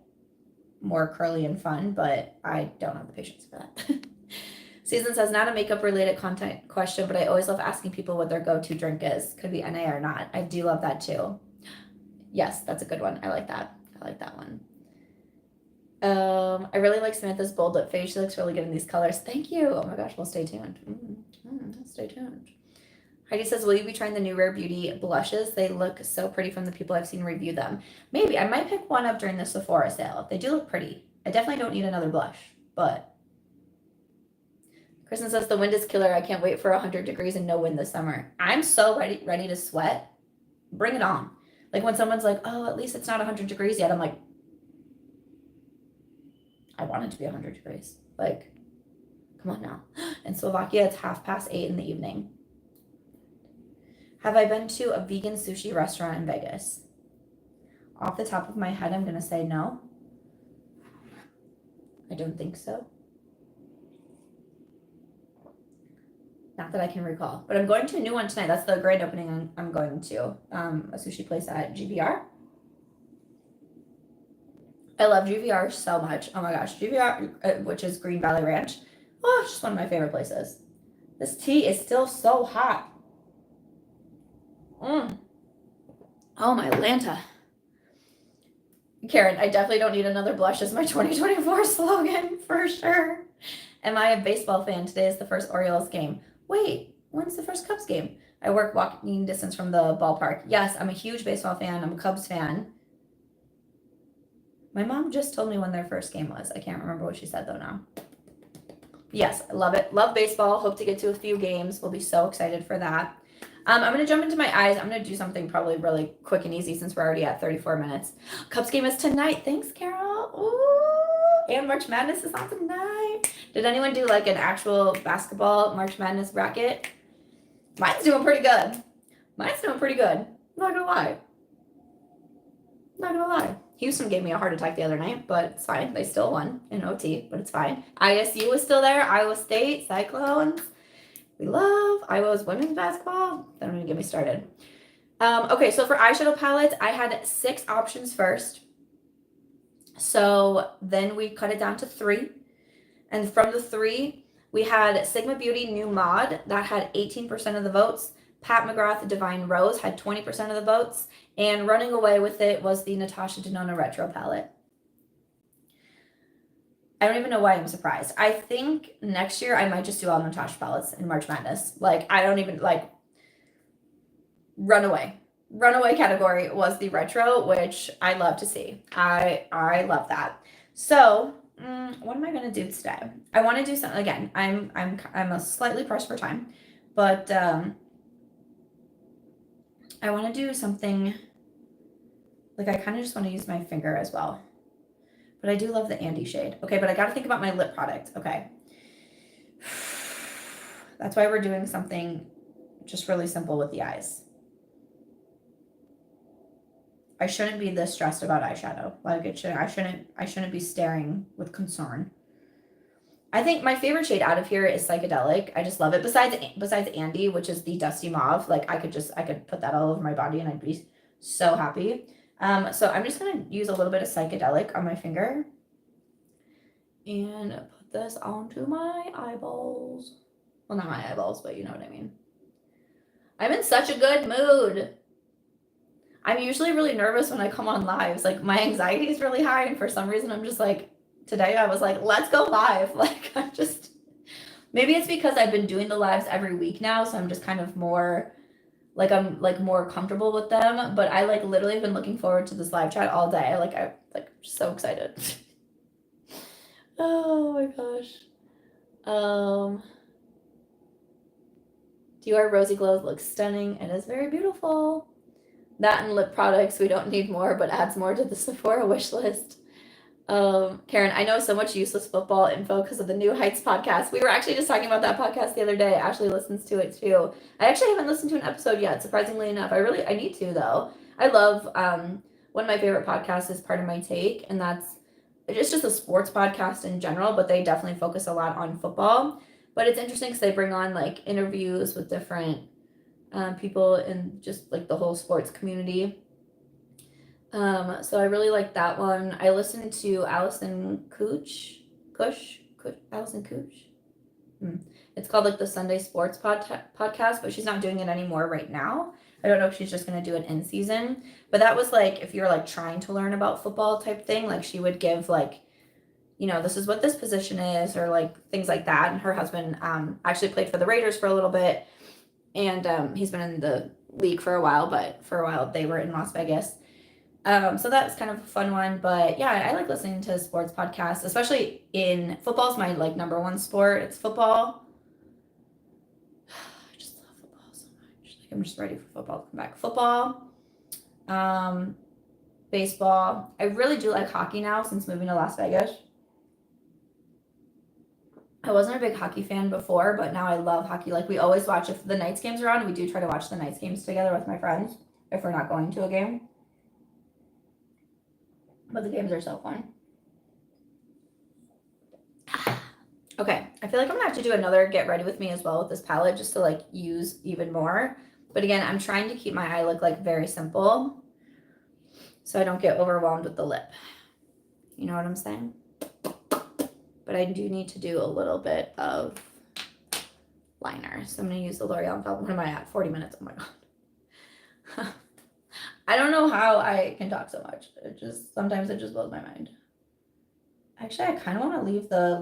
S1: more curly and fun, but I don't have the patience for that. Season says, not a makeup related content question, but I always love asking people what their go-to drink is. Could be NA or not. I do love that too. Yes, that's a good one. I like that. I like that one. I really like Samantha's bold lip fade. She looks really good in these colors. Thank you. Oh my gosh, well, stay tuned. Stay tuned. Heidi says, will you be trying the new Rare Beauty blushes? They look so pretty from the people I've seen review them. Maybe. I might pick one up during the Sephora sale. They do look pretty. I definitely don't need another blush, but Kristen says, the wind is killer. I can't wait for 100 degrees and no wind this summer. I'm so ready to sweat. Bring it on. Like when someone's like, oh, at least it's not 100 degrees yet. I'm like, I want it to be 100 degrees. Like, come on now. In Slovakia, it's 8:30 in the evening. Have I been to a vegan sushi restaurant in Vegas? Off the top of my head, I'm going to say no. I don't think so. Not that I can recall. But I'm going to a new one tonight. That's the grand opening I'm going to. A sushi place at GVR. I love GVR so much. Oh my gosh. GVR, which is Green Valley Ranch. Oh, it's just one of my favorite places. This tea is still so hot. Oh my Lanta. Karen, I definitely don't need another blush as my 2024 slogan for sure. Am I a baseball fan? Today is the first Orioles game. Wait, when's the first Cubs game? I work walking distance from the ballpark. Yes, I'm a huge baseball fan. I'm a Cubs fan. My mom just told me when their first game was. I can't remember what she said though now. Yes, I love it. Love baseball. Hope to get to a few games. We'll be so excited for that. I'm going to jump into my eyes. I'm going to do something probably really quick and easy since we're already at 34 minutes. Cubs game is tonight. Thanks, Carol. Ooh, and March Madness is on tonight. Did anyone do like an actual basketball March Madness bracket? Mine's doing pretty good. Mine's doing pretty good. I'm not going to lie. Not going to lie. Houston gave me a heart attack the other night, but it's fine. They still won in OT, but it's fine. ISU was still there. Iowa State, Cyclones. We love Iowa's women's basketball. Don't even get me started. Okay, so for eyeshadow palettes, I had 6 options first. So then we cut it down to 3. And from the 3, We had Sigma Beauty New Mod that had 18% of the votes. Pat McGrath Divine Rose had 20% of the votes. And running away with it was the Natasha Denona Retro palette. I don't even know why I'm surprised. I think next year I might just do all Natasha palettes in March Madness. Like, I don't even, like, runaway. Runaway category was the retro, which I love to see. I love that. So, what am I gonna do today? I want to do something again. I'm a slightly pressed for time, but I want to do something. Like, I kind of just want to use my finger as well. But I do love the Andy shade. Okay, but I got to think about my lip product. Okay. That's why we're doing something just really simple with the eyes. I shouldn't be this stressed about eyeshadow. Like, I shouldn't be staring with concern. I think my favorite shade out of here is Psychedelic. I just love it. Besides Andy, which is the Dusty Mauve, like I could put that all over my body and I'd be so happy. So I'm just gonna use a little bit of Psychedelic on my finger and put this onto my eyeballs. Well, not my eyeballs, but you know what I mean. I'm in such a good mood. I'm usually really nervous when I come on lives. Like, my anxiety is really high, and for some reason I'm just like, today I was like, let's go live. Like, maybe it's because I've been doing the lives every week now, so I'm just kind of more like, I'm like more comfortable with them. But I like literally have been looking forward to this live chat all day. I'm so excited. Oh my gosh. Dior Rosy Glows looks stunning and is very beautiful. That and lip products, we don't need more, but adds more to the Sephora wish list. Karen, I know so much useless football info because of the New Heights podcast. We were actually just talking about that podcast the other day. Ashley listens to it too. I actually haven't listened to an episode yet, surprisingly enough. I need to though. I love, one of my favorite podcasts is Part of My Take, and it's just a sports podcast in general, but they definitely focus a lot on football. But it's interesting because they bring on like interviews with different people in just like the whole sports community. So I really like that one. I listened to Allison Allison Cooch. It's called like the Sunday Sports podcast, but she's not doing it anymore right now. I don't know if she's just going to do it in season, but that was like, if you're like trying to learn about football type thing, like she would give like, this is what this position is, or like things like that. And her husband actually played for the Raiders for a little bit, and he's been in the league for a while, but for a while they were in Las Vegas. So that's kind of a fun one. But yeah, I like listening to sports podcasts, especially in football is my like number one sport. It's football. I just love football so much. Like, I'm just ready for football to come back. Football, baseball. I really do like hockey now since moving to Las Vegas. I wasn't a big hockey fan before, but now I love hockey. Like, we always watch, if the Knights games are on, we do try to watch the Knights games together with my friends if we're not going to a game. But the games are so fun. Okay, I feel like I'm gonna have to do another get ready with me as well with this palette, just to like use even more. But again, I'm trying to keep my eye look like very simple, so I don't get overwhelmed with the lip. You know what I'm saying? But I do need to do a little bit of liner. So I'm gonna use the L'Oreal Velvet. What am I at? 40 minutes, oh my God. I don't know how I can talk so much. Sometimes it just blows my mind. Actually, I kind of want to leave the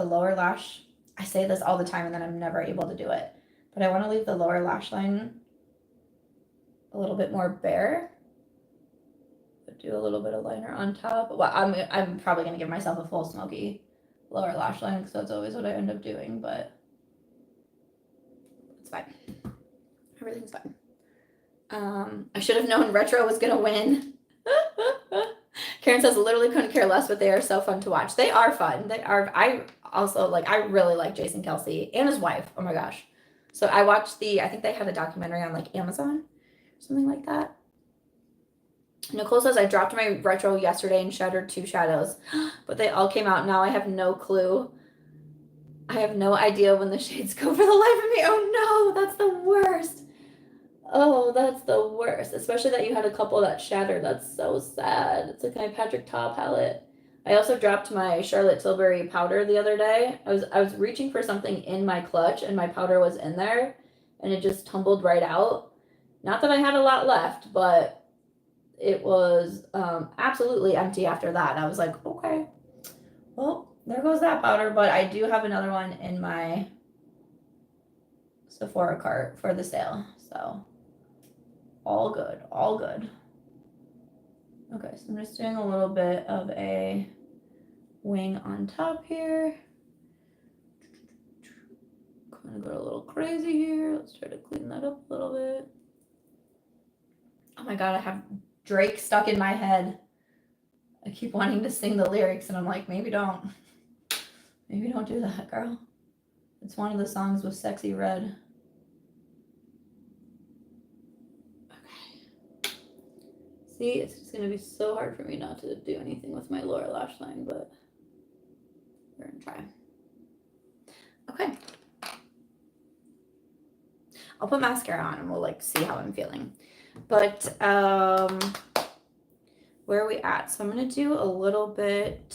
S1: lower lash. I say this all the time and then I'm never able to do it. But I want to leave the lower lash line a little bit more bare. But do a little bit of liner on top. Well, I'm probably going to give myself a full smoky lower lash line because that's always what I end up doing. But it's fine. Everything's fine. I should have known retro was gonna win. Karen says literally couldn't care less, but they are so fun to watch. They are fun. They are. I also I really like Jason Kelsey and his wife. Oh my gosh. So I watched I think they had a documentary on like Amazon, something like that. Nicole says I dropped my retro yesterday and shattered 2 shadows, but they all came out. Now I have no clue. I have no idea when the shades go for the life of me. Oh no, that's the worst. Oh, that's the worst. Especially that you had a couple that shattered. That's so sad. It's like my Patrick Ta palette. I also dropped my Charlotte Tilbury powder the other day. I was reaching for something in my clutch and my powder was in there and it just tumbled right out. Not that I had a lot left, but it was absolutely empty after that. I was like, okay, well, there goes that powder, but I do have another one in my Sephora cart for the sale. So all good, all good. Okay, so I'm just doing a little bit of a wing on top here. Kind of got a little crazy here. Let's try to clean that up a little bit. Oh my god, I have Drake stuck in my head. I keep wanting to sing the lyrics and I'm like, maybe don't. Maybe don't do that, girl. It's one of the songs with Sexy Red. Okay. See, it's just gonna be so hard for me not to do anything with my lower lash line, but we're gonna try. Okay. I'll put mascara on and we'll like see how I'm feeling. But where are we at? So I'm gonna do a little bit.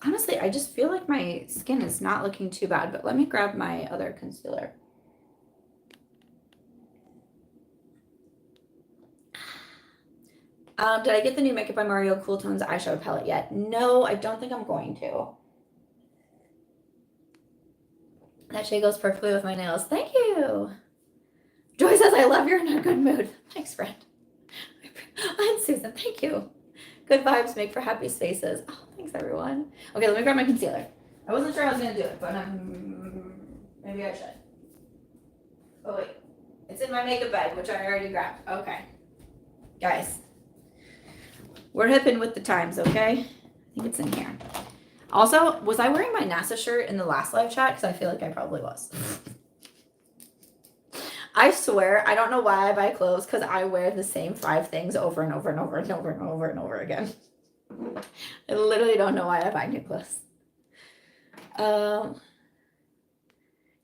S1: Honestly, I just feel like my skin is not looking too bad, but let me grab my other concealer. Did I get the new Makeup by Mario Cool Tones eyeshadow palette yet? No, I don't think I'm going to. That shade goes perfectly with my nails. Thank you. Joy says, I love you're in a good mood. Thanks, friend. And Susan, thank you. Good vibes make for happy spaces. Oh, thanks, everyone. Okay, let me grab my concealer. I wasn't sure I was going to do it, but maybe I should. Oh, wait. It's in my makeup bag, which I already grabbed. Okay. Guys, we're hipping with the times, okay? I think it's in here. Also, was I wearing my NASA shirt in the last live chat? Because I feel like I probably was. I swear, I don't know why I buy clothes because I wear the same 5 things over and over and over and over and over and over again. I literally don't know why I buy new clothes.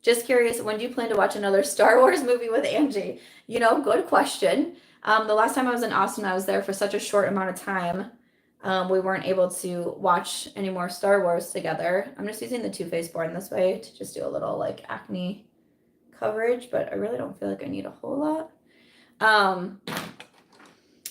S1: Just curious, when do you plan to watch another Star Wars movie with Angie? You know, good question. The last time I was in Austin, I was there for such a short amount of time. We weren't able to watch any more Star Wars together. I'm just using the Too Faced Born This Way to just do a little like acne coverage, but I really don't feel like I need a whole lot.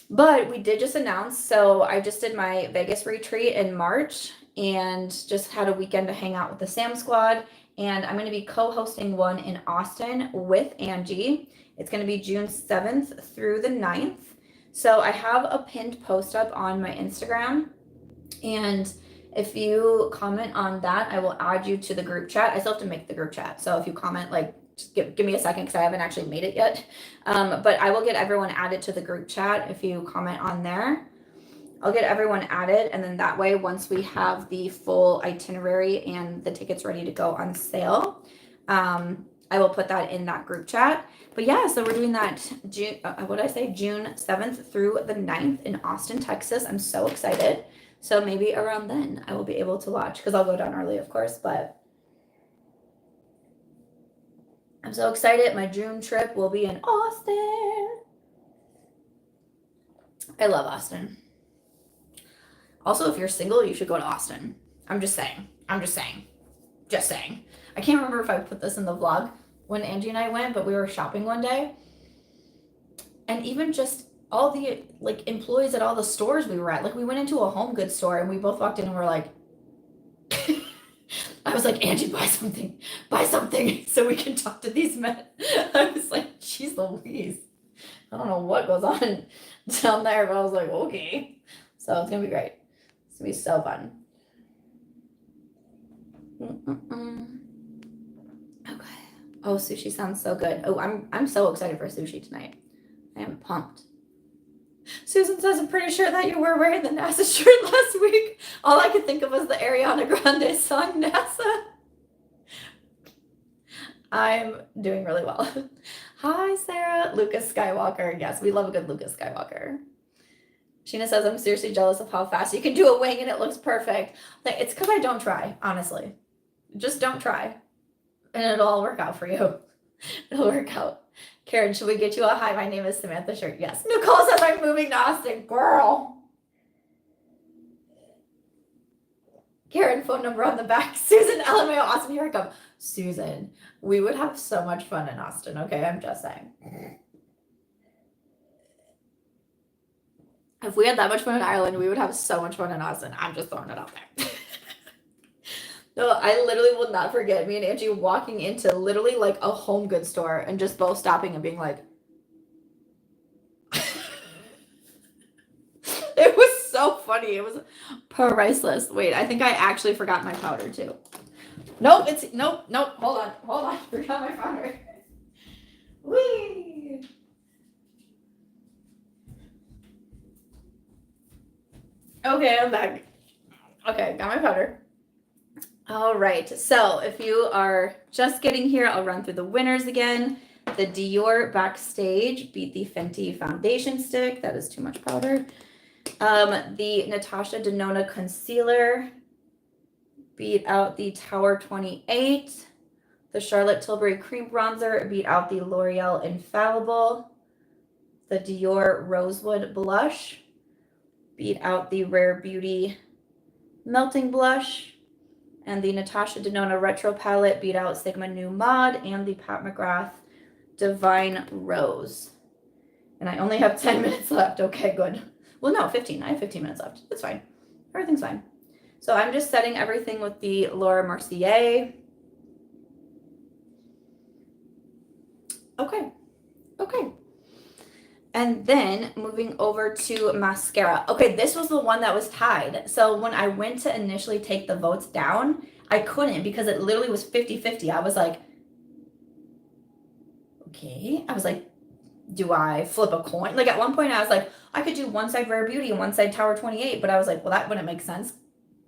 S1: But we did just announce, so I just did my Vegas retreat in March and just had a weekend to hang out with the Sam Squad. And I'm going to be co-hosting one in Austin with Angie. It's going to be June 7th through the 9th. So I have a pinned post up on my Instagram. And if you comment on that, I will add you to the group chat. I still have to make the group chat. So if you comment, like, just give me a second because I haven't actually made it yet. But I will get everyone added to the group chat if you comment on there. I'll get everyone added, and then that way, once we have the full itinerary and the tickets ready to go on sale, I will put that in that group chat. But yeah, so we're doing that June 7th through the 9th in Austin, Texas. I'm so excited. So maybe around then I will be able to watch because I'll go down early, of course, but I'm so excited. My June trip will be in Austin. I love Austin. Also, if you're single, you should go to Austin. I'm just saying. Just saying. I can't remember if I put this in the vlog when Angie and I went, but we were shopping one day. And even just all the like employees at all the stores we were at, like we went into a home goods store and we both walked in and we're like, I was like, Angie, buy something so we can talk to these men. I was like, geez Louise. I don't know what goes on down there, but I was like, okay. So it's gonna be great. It's gonna be so fun. Okay. Oh, sushi sounds so good. Oh, I'm so excited for sushi tonight. I am pumped. Susan says, I'm pretty sure that you were wearing the NASA shirt last week. All I could think of was the Ariana Grande song, NASA. I'm doing really well. Hi, Sarah. Lucas Skywalker. Yes, we love a good Lucas Skywalker. Sheena says, I'm seriously jealous of how fast you can do a wing and it looks perfect. Like, it's because I don't try, honestly. Just don't try. And it'll all work out for you. It'll work out. Karen, should we get you a hi, my name is Samantha shirt? Yes. Nicole says I'm moving to Austin. Girl. Karen, phone number on the back. Susan, LMAO, Austin, here I come. Susan, we would have so much fun in Austin, okay? I'm just saying. If we had that much fun in Ireland, we would have so much fun in Austin. I'm just throwing it out there. No, I literally will not forget me and Angie walking into literally like a home goods store and just both stopping and being like, it was so funny. It was priceless. Wait, I think I actually forgot my powder too. Nope, nope. Hold on. Forgot my powder. Whee! Okay, I'm back. Okay, got my powder. All right, so if you are just getting here, I'll run through the winners again. The Dior Backstage beat the Fenty Foundation Stick. That is too much powder. The Natasha Denona Concealer beat out the Tower 28. The Charlotte Tilbury Cream Bronzer beat out the L'Oreal Infallible. The Dior Rosewood Blush beat out the Rare Beauty Melting Blush. And the Natasha Denona Retro Palette beat out Sigma New Mod and the Pat McGrath Divine Rose. And I only have 10 minutes left. Okay, good. Well, no, 15. I have 15 minutes left. It's fine. Everything's fine. So I'm just setting everything with the Laura Mercier. Okay. And then moving over to mascara. Okay, this was the one that was tied. So when I went to initially take the votes down, I couldn't because it literally was 50-50. I was like, okay. I was like, do I flip a coin? Like at one point I was like, I could do one side Rare Beauty and one side Tower 28, but I was like, well, that wouldn't make sense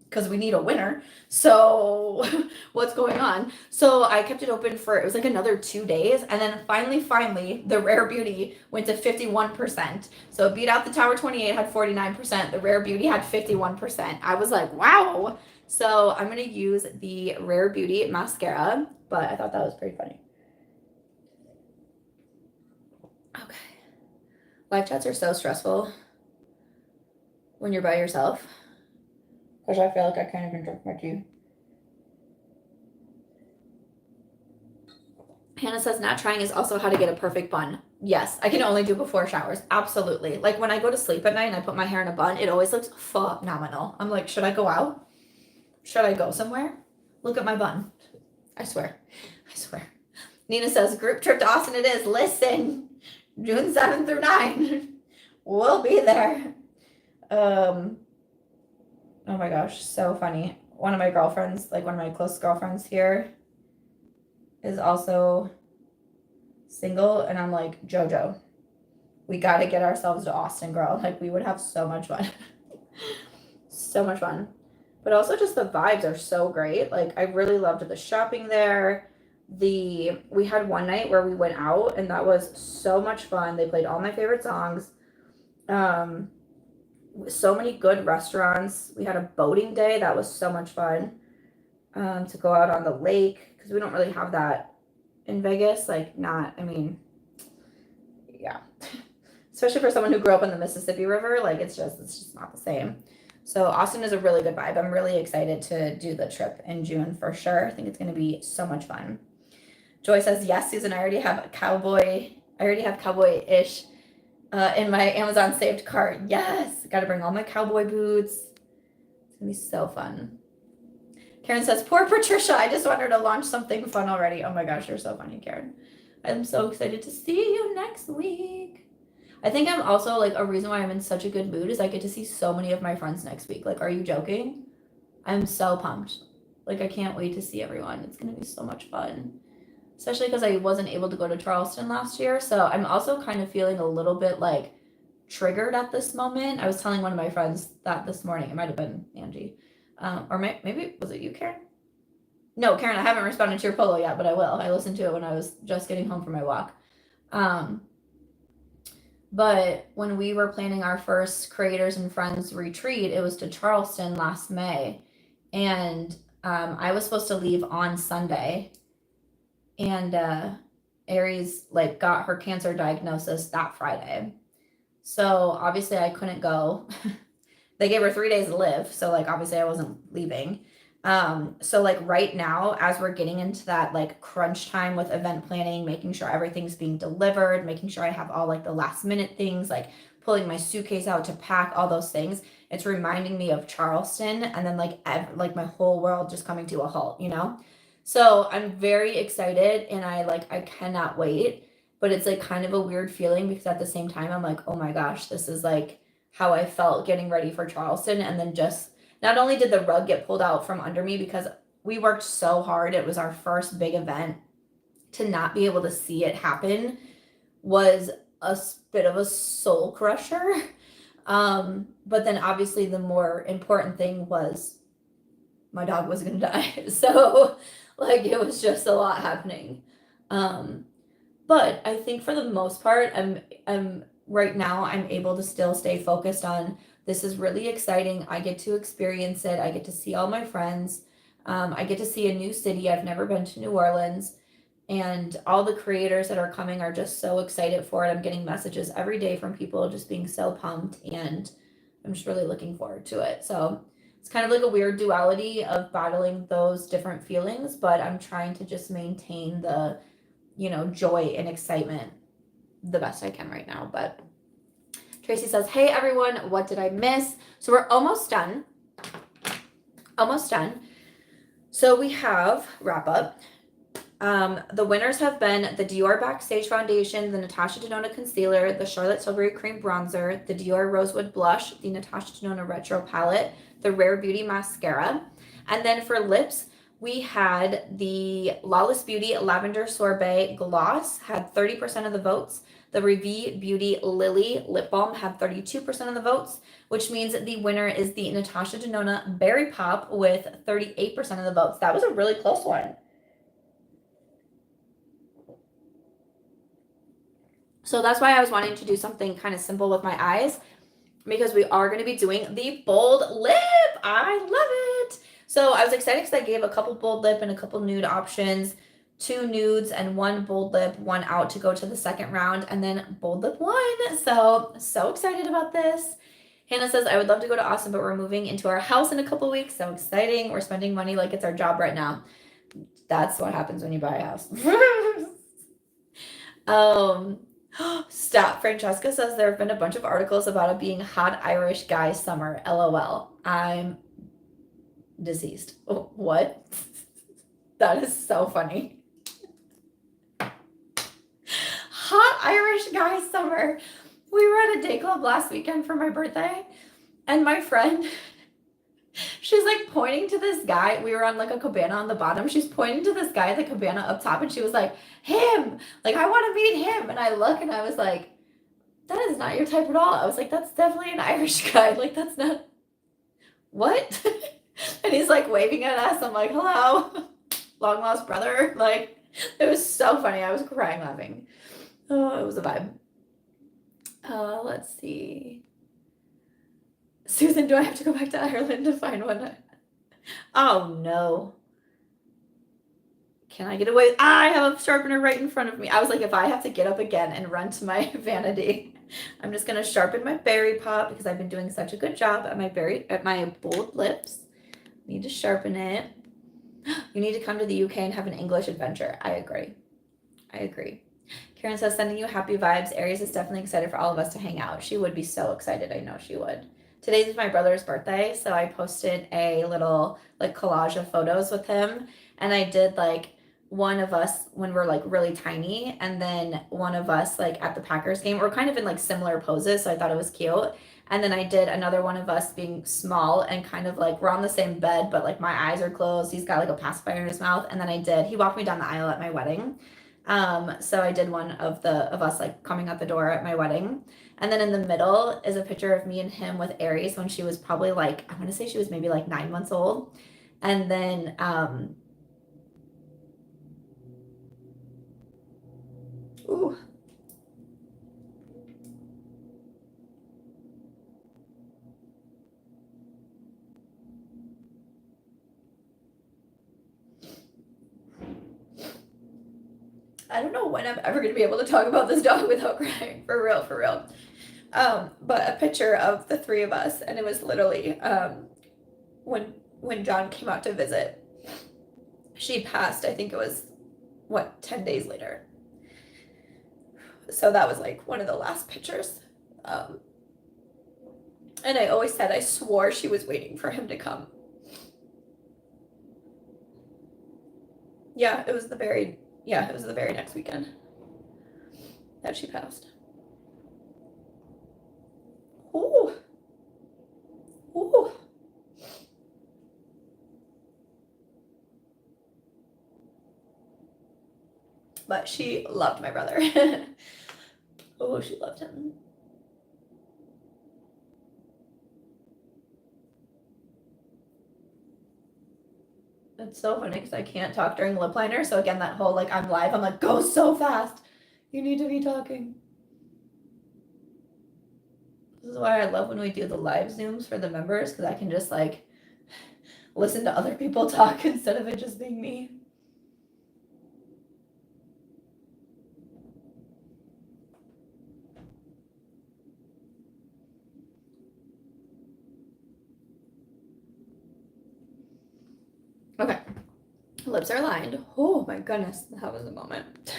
S1: because we need a winner. So what's going on? So I kept it open for, it was like another 2 days. And then finally, the Rare Beauty went to 51%. So it beat out the Tower 28, had 49%. The Rare Beauty had 51%. I was like, wow. So I'm going to use the Rare Beauty mascara, but I thought that was pretty funny. Okay. Live chats are so stressful when you're by yourself. Because I feel like I can't even drink my tea. Hannah says not trying is also how to get a perfect bun. Yes, I can only do before showers. Absolutely. Like when I go to sleep at night and I put my hair in a bun, it always looks phenomenal. I'm like, should I go out? Should I go somewhere? Look at my bun. I swear. Nina says group trip to Austin it is. Listen, June 7th through 9. We'll be there. Oh my gosh, so funny. One of my girlfriends, like one of my close girlfriends here, is also single, and I'm like, JoJo, we got to get ourselves to Austin, girl. Like, we would have so much fun. So much fun. But also just the vibes are so great. Like, I really loved the shopping there. We had one night where we went out, and that was so much fun. They played all my favorite songs. So many good restaurants. We had a boating day. That was so much fun. To go out on the lake, because we don't really have that in Vegas. Like, yeah. Especially for someone who grew up in the Mississippi River, like it's just not the same. So Austin is a really good vibe. I'm really excited to do the trip in June for sure. I think it's going to be so much fun. Joy says, yes, Susan, I already have cowboy-ish in my Amazon saved cart. Yes, got to bring all my cowboy boots. It's going to be so fun. Karen says, poor Patricia, I just want her to launch something fun already. Oh my gosh, you're so funny, Karen. I'm so excited to see you next week. I think I'm also, like, a reason why I'm in such a good mood is I get to see so many of my friends next week. Like, are you joking? I'm so pumped. Like, I can't wait to see everyone. It's going to be so much fun. Especially because I wasn't able to go to Charleston last year. So I'm also kind of feeling a little bit, like, triggered at this moment. I was telling one of my friends that this morning. It might have been Angie. Or maybe, was it you, Karen? No, Karen, I haven't responded to your polo yet, but I will. I listened to it when I was just getting home from my walk. But when we were planning our first Creators and Friends retreat, it was to Charleston last May. And I was supposed to leave on Sunday. And Aries, like, got her cancer diagnosis that Friday. So obviously I couldn't go. They gave her 3 days to live. So, like, obviously I wasn't leaving. So like right now, as we're getting into that like crunch time with event planning, making sure everything's being delivered, making sure I have all like the last minute things, like pulling my suitcase out to pack, all those things, it's reminding me of Charleston, and then like my whole world just coming to a halt, you know? So I'm very excited, and I cannot wait, but it's like kind of a weird feeling because at the same time I'm like, oh my gosh, this is like how I felt getting ready for Charleston, and then just not only did the rug get pulled out from under me because we worked so hard, it was our first big event, to not be able to see it happen was a bit of a soul crusher. But then obviously the more important thing was my dog was gonna die. So like it was just a lot happening. But I think for the most part, I'm right now I'm able to still stay focused on this is really exciting. I get to experience it. I get to see all my friends. I get to see a new city. I've never been to New Orleans. And all the creators that are coming are just so excited for it. I'm getting messages every day from people just being so pumped, and I'm just really looking forward to it. So it's kind of like a weird duality of battling those different feelings, but I'm trying to just maintain the, joy and excitement the best I can right now. But Tracy says, hey everyone, what did I miss? So we're almost done. Almost done. So we have wrap up. The winners have been the Dior Backstage Foundation, the Natasha Denona Concealer, the Charlotte Tilbury Cream Bronzer, the Dior Rosewood Blush, the Natasha Denona Retro Palette, the Rare Beauty Mascara. And then for lips, we had the Lawless Beauty Lavender Sorbet Gloss, had 30% of the votes. The Revi Beauty Lily Lip Balm had 32% of the votes, which means the winner is the Natasha Denona Berry Pop with 38% of the votes. That was a really close one. So that's why I was wanting to do something kind of simple with my eyes, because we are going to be doing the bold lip. I love it. So I was excited because I gave a couple bold lip and a couple nude options, 2 nudes and 1 bold lip, 1 out to go to the second round, and then bold lip 1. So excited about this. Hannah says, I would love to go to Austin, but we're moving into our house in a couple weeks. So exciting. We're spending money like it's our job right now. That's what happens when you buy a house. Stop. Francesca says there have been a bunch of articles about it being hot Irish guy summer. LOL. I'm deceased. Oh, what? That is so funny. Hot Irish guy summer. We were at a day club last weekend for my birthday, and my friend, she's like pointing to this guy. We were on like a cabana on the bottom. She's pointing to this guy at the cabana up top, and she was like, him, like I want to meet him. And I look and I was like, that is not your type at all. I was like, that's definitely an Irish guy. Like that's not what? And he's like waving at us. I'm like, hello, long lost brother. Like it was so funny. I was crying laughing. Oh, it was a vibe. Let's see. Susan, do I have to go back to Ireland to find one? Oh no. Can I get away? I have a sharpener right in front of me. I was like, if I have to get up again and run to my vanity, I'm just gonna sharpen my berry pop because I've been doing such a good job at my bold lips. Need to sharpen it. You need to come to the UK and have an English adventure. I agree. Karen says, sending you happy vibes. Aries is definitely excited for all of us to hang out. She would be so excited. I know she would. Today's my brother's birthday, so I posted a little like collage of photos with him, and I did like one of us when we're like really tiny, and then one of us like at the Packers game. We're kind of in like similar poses, so I thought it was cute. And then I did another one of us being small and kind of like we're on the same bed, but like my eyes are closed. He's got like a pacifier in his mouth. And then he walked me down the aisle at my wedding. So I did one of us like coming out the door at my wedding. And then in the middle is a picture of me and him with Aries when she was probably like, I want to say she was maybe like 9 months old. And then, ooh. I don't know when I'm ever going to be able to talk about this dog without crying. For real. But a picture of the 3 of us, and it was literally when when John came out to visit. She passed, I think it was, 10 days later. So that was like one of the last pictures. And I always said I swore she was waiting for him to come. Yeah, it was the very next weekend that she passed. Ooh. Ooh. But she loved my brother. Oh, she loved him. It's so funny because I can't talk during lip liner. So again, that whole like I'm live, I'm like, go so fast. You need to be talking. This is why I love when we do the live Zooms for the members, because I can just like listen to other people talk instead of it just being me. Okay, lips are lined. Oh my goodness, that was a moment.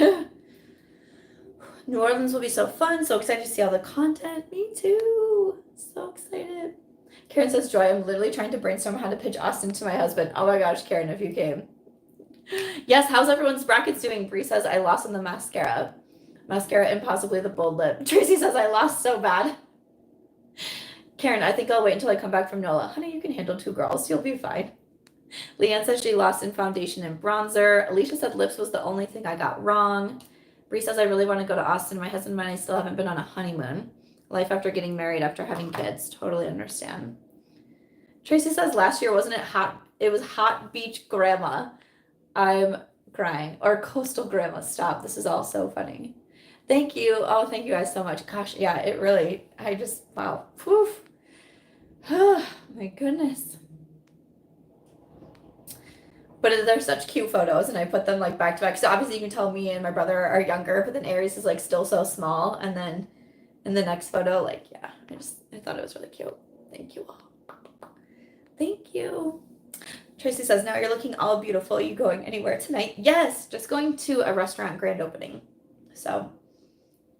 S1: New Orleans will be so fun. So excited to see all the content. Me too. So excited. Karen says, Joy, I'm literally trying to brainstorm how to pitch Austin to my husband. Oh my gosh, Karen, if you came. Yes, how's everyone's brackets doing? Bree says, I lost on the mascara. Mascara and possibly the bold lip. Tracy says, I lost so bad. Karen, I think I'll wait until I come back from NOLA. Honey, you can handle 2 girls. You'll be fine. Leanne says she lost in foundation and bronzer. Alicia said lips was the only thing I got wrong. Bree says, I really want to go to Austin. My husband and I still haven't been on a honeymoon. Life after getting married, after having kids. Totally understand. Tracy says, last year, wasn't it hot? It was hot beach grandma. I'm crying. Or coastal grandma. Stop. This is all so funny. Thank you. Oh, thank you guys so much. Gosh, yeah, it really, wow. Poof. Oh, my goodness. But they're such cute photos, and I put them like back to back. So obviously you can tell me and my brother are younger, but then Aries is like still so small. And then in the next photo, like, yeah, I thought it was really cute. Thank you all. Thank you. Tracy says, now you're looking all beautiful. Are you going anywhere tonight? Yes, just going to a restaurant grand opening. So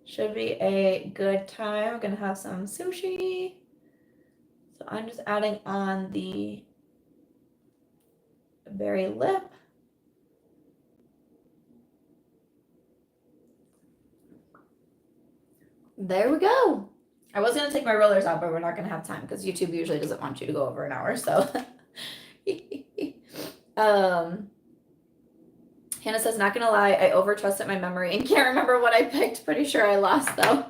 S1: should be a good time. I'm gonna have some sushi. So I'm just adding on the berry lip. There we go. I was going to take my rollers out, but we're not going to have time because YouTube usually doesn't want you to go over an hour. So Hannah says, not going to lie, I over-trusted my memory and can't remember what I picked. Pretty sure I lost though.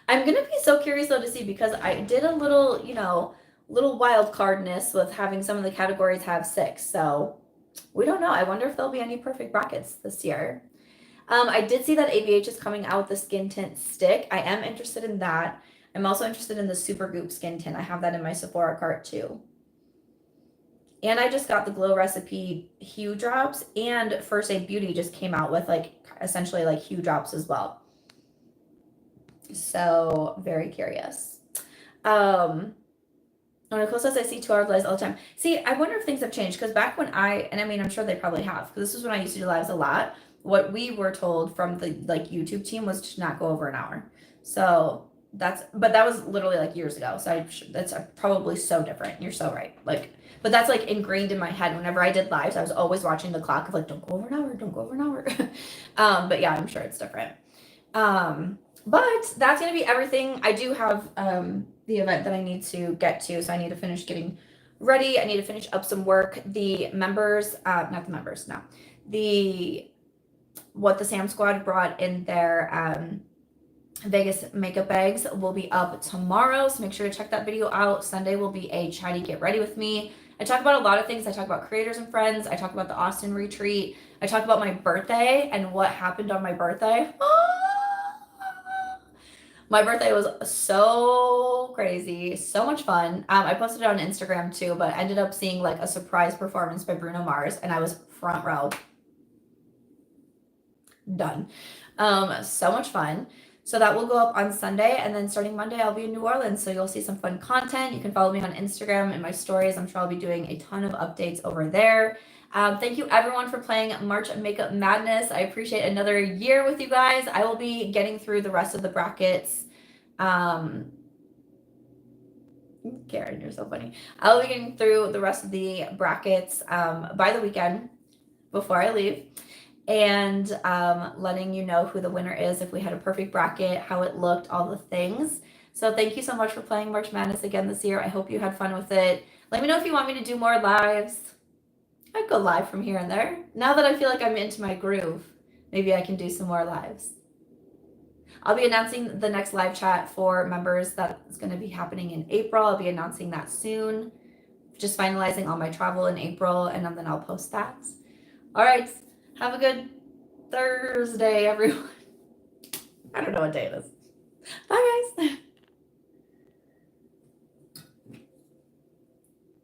S1: I'm going to be so curious though to see, because I did a little, little wild cardness with having some of the categories have 6. So we don't know. I wonder if there'll be any perfect brackets this year. I did see that AVH is coming out with the skin tint stick. I am interested in that. I'm also interested in the Super Goop skin tint. I have that in my Sephora cart too. And I just got the Glow Recipe Hue Drops, and First Aid Beauty just came out with like essentially like Hue Drops as well. So very curious. Nicole says, I see 2-hour lives all the time. See, I wonder if things have changed, because back when I'm sure they probably have, because this was when I used to do lives a lot. What we were told from the like YouTube team was to not go over an hour. So but that was literally like years ago. So that's probably so different. You're so right. Like, but that's like ingrained in my head. Whenever I did lives, I was always watching the clock of like, don't go over an hour, don't go over an hour. But yeah, I'm sure it's different. But that's going to be everything. I do have the event that I need to get to. So I need to finish getting ready. I need to finish up some work. The members, not the members, no. What the Sam Squad brought in their Vegas makeup bags will be up tomorrow. So make sure to check that video out. Sunday will be a Chatty Get Ready with me. I talk about a lot of things. I talk about creators and friends. I talk about the Austin retreat. I talk about my birthday and what happened on my birthday. My birthday was so crazy, so much fun. I posted it on Instagram too, but I ended up seeing like a surprise performance by Bruno Mars, and I was front row. Done. So much fun. So that will go up on Sunday, and then starting Monday, I'll be in New Orleans. So you'll see some fun content. You can follow me on Instagram and my stories. I'm sure I'll be doing a ton of updates over there. Thank you everyone for playing March Makeup Madness. I appreciate another year with you guys. I will be getting through the rest of the brackets. Karen, you're so funny. I'll be getting through the rest of the brackets by the weekend before I leave, and letting you know who the winner is, if we had a perfect bracket, how it looked, all the things. So thank you so much for playing March Madness again this year. I hope you had fun with it. Let me know if you want me to do more lives. I'd go live from here and there. Now that I feel like I'm into my groove, maybe I can do some more lives. I'll be announcing the next live chat for members that is going to be happening in April. I'll be announcing that soon. Just finalizing all my travel in April, and then I'll post that. All right. Have a good Thursday, everyone. I don't know what day it is. Bye, guys.